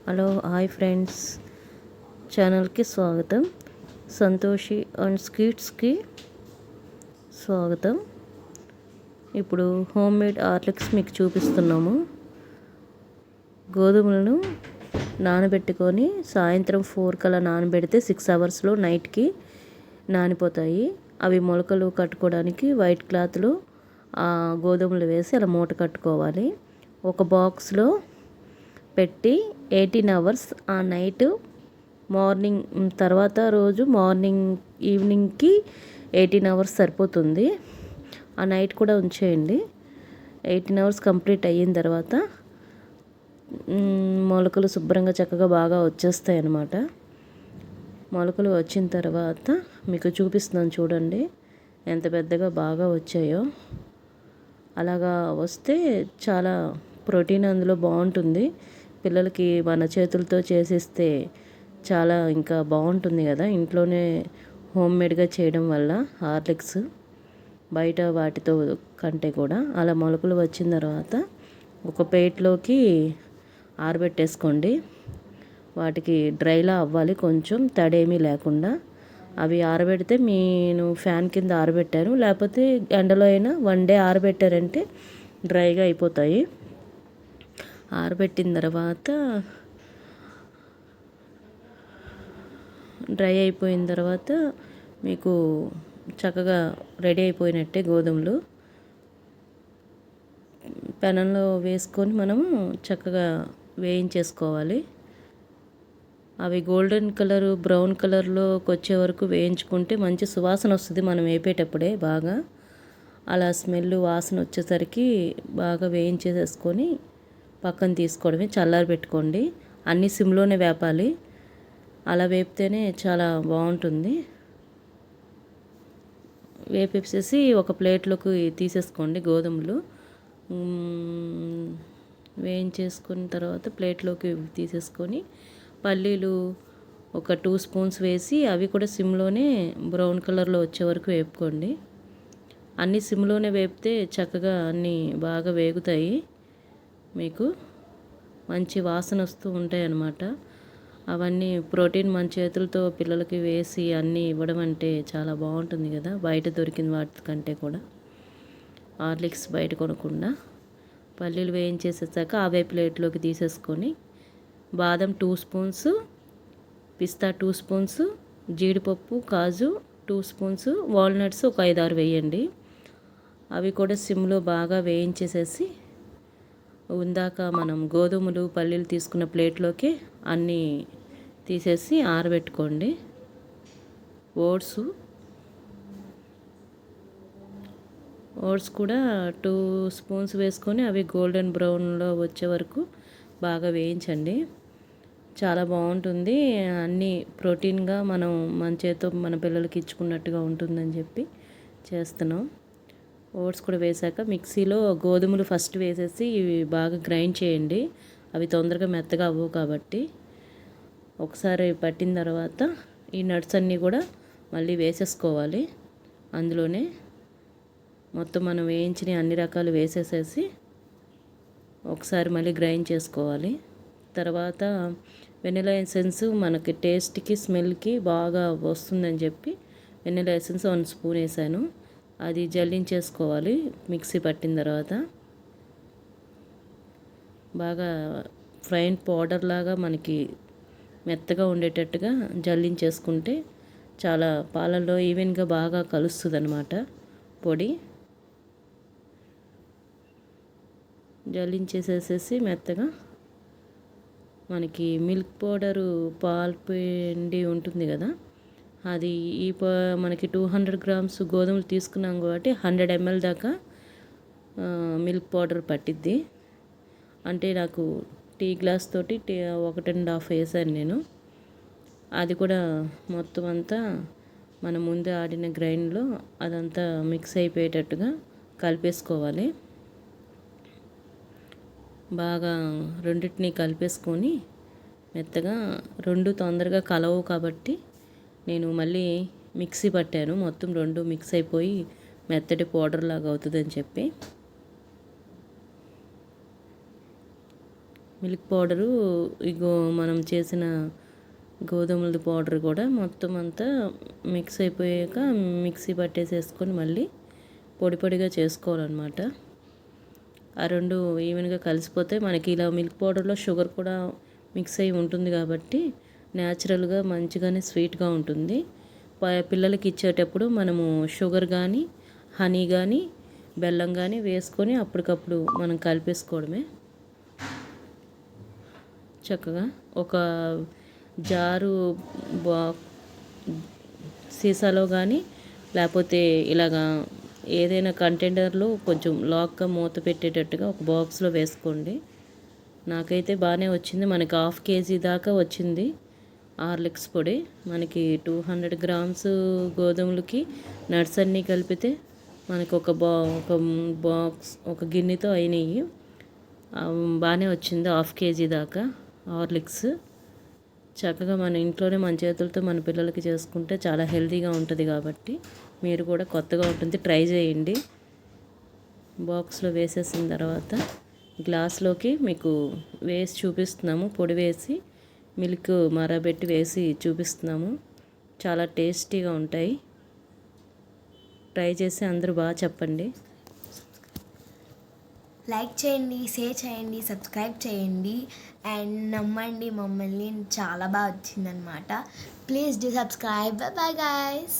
Hello hi friends, ఛానల్కి స్వాగతం. Santoshi and స్వీట్స్కి స్వాగతం. ఇప్పుడు హోమ్ మేడ్ హార్లిక్స్ మీకు చూపిస్తున్నాము. గోధుమలను నానబెట్టుకొని సాయంత్రం 4 కల్లా నానబెడితే 6 అవర్స్లో నైట్కి నానిపోతాయి. అవి మొలకలు కట్టుకోవడానికి వైట్ క్లాత్లో ఆ గోధుమలు వేసి అలా మూట కట్టుకోవాలి. ఒక బాక్స్లో పెట్టి 18 అవర్స్ ఆ నైట్ మార్నింగ్ తర్వాత రోజు మార్నింగ్ ఈవినింగ్కి 18 అవర్స్ సరిపోతుంది. ఆ నైట్ కూడా ఉంచేయండి. 18 అవర్స్ కంప్లీట్ అయిన తర్వాత మొలకలు శుభ్రంగా చక్కగా బాగా వచ్చేస్తాయి అన్నమాట. మొలకలు వచ్చిన తర్వాత మీకు చూపిస్తున్నాను చూడండి ఎంత పెద్దగా బాగా వచ్చాయో. అలాగా వస్తే చాలా ప్రోటీన్ అందులో బాగుంటుంది. పిల్లలకి మన చేతులతో చేసిస్తే చాలా ఇంకా బాగుంటుంది కదా, ఇంట్లోనే హోమ్ మేడ్గా చేయడం వల్ల హార్లిక్స్ బయట వాటితో కంటే కూడా. అలా మొలకలు వచ్చిన తర్వాత ఒక ప్లేట్లోకి ఆరబెట్టేసుకోండి. వాటికి డ్రైలా అవ్వాలి, కొంచెం తడేమీ లేకుండా. అవి ఆరబెడితే నేను ఫ్యాన్ కింద ఆరబెట్టాను, లేకపోతే ఎండలో అయినా 1 డే ఆరబెట్టారంటే డ్రైగా అయిపోతాయి. ఆరబెట్టిన తర్వాత డ్రై అయిపోయిన తర్వాత మీకు చక్కగా రెడీ అయిపోయినట్టే. గోధుమలు పెనంలో వేసుకొని మనము చక్కగా వేయించేసుకోవాలి. అవి గోల్డెన్ కలర్ బ్రౌన్ కలర్లోకి వచ్చే వరకు వేయించుకుంటే మంచి సువాసన వస్తుంది. మనం వేపేటప్పుడే బాగా అలా స్మెల్ వాసన వచ్చేసరికి బాగా వేయించేసేసుకొని పక్కన తీసుకోవడమే. చల్లారి పెట్టుకోండి. అన్నీ సిమ్లోనే వేపాలి, అలా వేపితేనే చాలా బాగుంటుంది. వేపేసేసి ఒక ప్లేట్లోకి తీసేసుకోండి. గోధుమలు వేయించేసుకున్న తర్వాత ప్లేట్లోకి తీసేసుకొని పల్లీలు ఒక 2 స్పూన్స్ వేసి అవి కూడా సిమ్లోనే బ్రౌన్ కలర్లో వచ్చే వరకు వేపుకోండి. అన్నీ సిమ్లోనే వేపితే చక్కగా అన్నీ బాగా వేగుతాయి. మీకు మంచి వాసన వస్తూ ఉంటాయి అన్నమాట. అవన్నీ ప్రోటీన్ మన చేతులతో పిల్లలకి వేసి అన్నీ ఇవ్వడం అంటే చాలా బాగుంటుంది కదా, బయట దొరికిన వాటి కంటే కూడా. హార్లిక్స్ బయట కొనకుండా పల్లీలు వేయించేసాక అవే ప్లేట్లోకి తీసేసుకొని బాదం 2 స్పూన్స్, పిస్తా 2 స్పూన్స్, జీడిపప్పు కాజు 2 స్పూన్స్, వాల్నట్స్ ఒక 5-6 వేయండి. అవి కూడా సిమ్లో బాగా వేయించేసేసి ఉందాక మనం గోధుమలు పల్లీలు తీసుకున్న ప్లేట్లోకి అన్నీ తీసేసి ఆరబెట్టుకోండి. ఓట్స్ కూడా 2 స్పూన్స్ వేసుకొని అవి గోల్డెన్ బ్రౌన్లో వచ్చే వరకు బాగా వేయించండి. చాలా బాగుంటుంది. అన్నీ ప్రోటీన్గా మనం మన చేతితో మన పిల్లలకి ఇచ్చుకున్నట్టుగా ఉంటుందని చెప్పి చేస్తున్నాం. ఓట్స్ కూడా వేసాక మిక్సీలో గోధుమలు ఫస్ట్ వేసేసి ఇవి బాగా గ్రైండ్ చేయండి. అవి తొందరగా మెత్తగా అవ్వవు కాబట్టి. ఒకసారి పట్టిన తర్వాత ఈ నట్స్ అన్నీ కూడా మళ్ళీ వేసేసుకోవాలి. అందులోనే మొత్తం మనం వేయించిన అన్ని రకాలు వేసేసేసి ఒకసారి మళ్ళీ గ్రైండ్ చేసుకోవాలి. తర్వాత వెనిలా ఎసెన్స్ మనకి టేస్ట్కి స్మెల్కి బాగా వస్తుందని చెప్పి వెనిలా ఎసెన్స్ 1 స్పూన్ వేసాను. అది జల్లించేసుకోవాలి. మిక్సీ పట్టిన తర్వాత బాగా ఫైన్ పౌడర్ లాగా మనకి మెత్తగా ఉండేటట్టుగా జల్లించేసుకుంటే చాలా పాలల్లో ఈవెన్గా బాగా కలుస్తుంది అన్నమాట. పొడి జల్లించేసేసి మెత్తగా మనకి మిల్క్ పౌడరు పాల పిండి ఉంటుంది కదా, అది మనకి 200 గ్రామ్స్ గోధుమలు తీసుకున్నాం కాబట్టి 100 ml దాకా మిల్క్ పౌడర్ పట్టిద్ది. అంటే నాకు టీ గ్లాస్ తోటి 1.5 వేసాను నేను. అది కూడా మొత్తం అంతా మనం ముందే ఆడిన గ్రైండ్లో అదంతా మిక్స్ అయిపోయేటట్టుగా కలిపేసుకోవాలి. బాగా రెండింటిని కలిపేసుకొని మెత్తగా, 2 తొందరగా కలవు కాబట్టి నేను మళ్ళీ మిక్సీ పట్టాను. మొత్తం 2 మిక్స్ అయిపోయి మెత్తటి పౌడర్ లాగా అవుతుందని చెప్పి మిల్క్ పౌడరు ఇగో మనం చేసిన గోధుమలది పౌడర్ కూడా మొత్తం అంతా మిక్స్ అయిపోయాక మిక్సీ పట్టేసేసుకొని మళ్ళీ పొడి పొడిగా చేసుకోవాలన్నమాట. ఆ రెండు ఈవెన్గా కలిసిపోతే మనకి ఇలా మిల్క్ పౌడర్లో షుగర్ కూడా మిక్స్ అయి ఉంటుంది కాబట్టి న్యాచురల్గా మంచిగానే స్వీట్గా ఉంటుంది. పిల్లలకి ఇచ్చేటప్పుడు మనము షుగర్ కానీ హనీ కానీ బెల్లం కానీ వేసుకొని అప్పటికప్పుడు మనం కలిపేసుకోవడమే. చక్కగా ఒక జారు బా సీసాలో కానీ లేకపోతే ఇలాగా ఏదైనా కంటైనర్లో కొంచెం లాక్గా మూత పెట్టేటట్టుగా ఒక బాక్స్లో వేసుకోండి. నాకైతే బాగానే వచ్చింది. మనకి 1/2 kg దాకా వచ్చింది హార్లిక్స్ పొడి. మనకి 200 grams గోధుమలకి నట్స్ అన్నీ కలిపితే మనకి ఒక బాక్స్ ఒక గిన్నెతో అయినాయి. బాగానే వచ్చింది 1/2 kg దాకా హార్లిక్స్. చక్కగా మన ఇంట్లోనే మన చేతులతో మన పిల్లలకి చేసుకుంటే చాలా హెల్తీగా ఉంటుంది కాబట్టి మీరు కూడా కొత్తగా ఉంటుంది, ట్రై చేయండి. బాక్స్లో వేసేసిన తర్వాత గ్లాస్లోకి మీకు వేసి చూపిస్తున్నాము. పొడి వేసి మిల్క్ మరబెట్టి వేసి చూపిస్తున్నాము. చాలా టేస్టీగా ఉంటాయి. ట్రై చేసి అందరూ బాగా చెప్పండి. లైక్ చేయండి, షేర్ చేయండి, సబ్స్క్రైబ్ చేయండి అండ్ నమ్మండి మమ్మల్ని, చాలా బాగా వచ్చిందనమాట. Please do subscribe. Bye guys.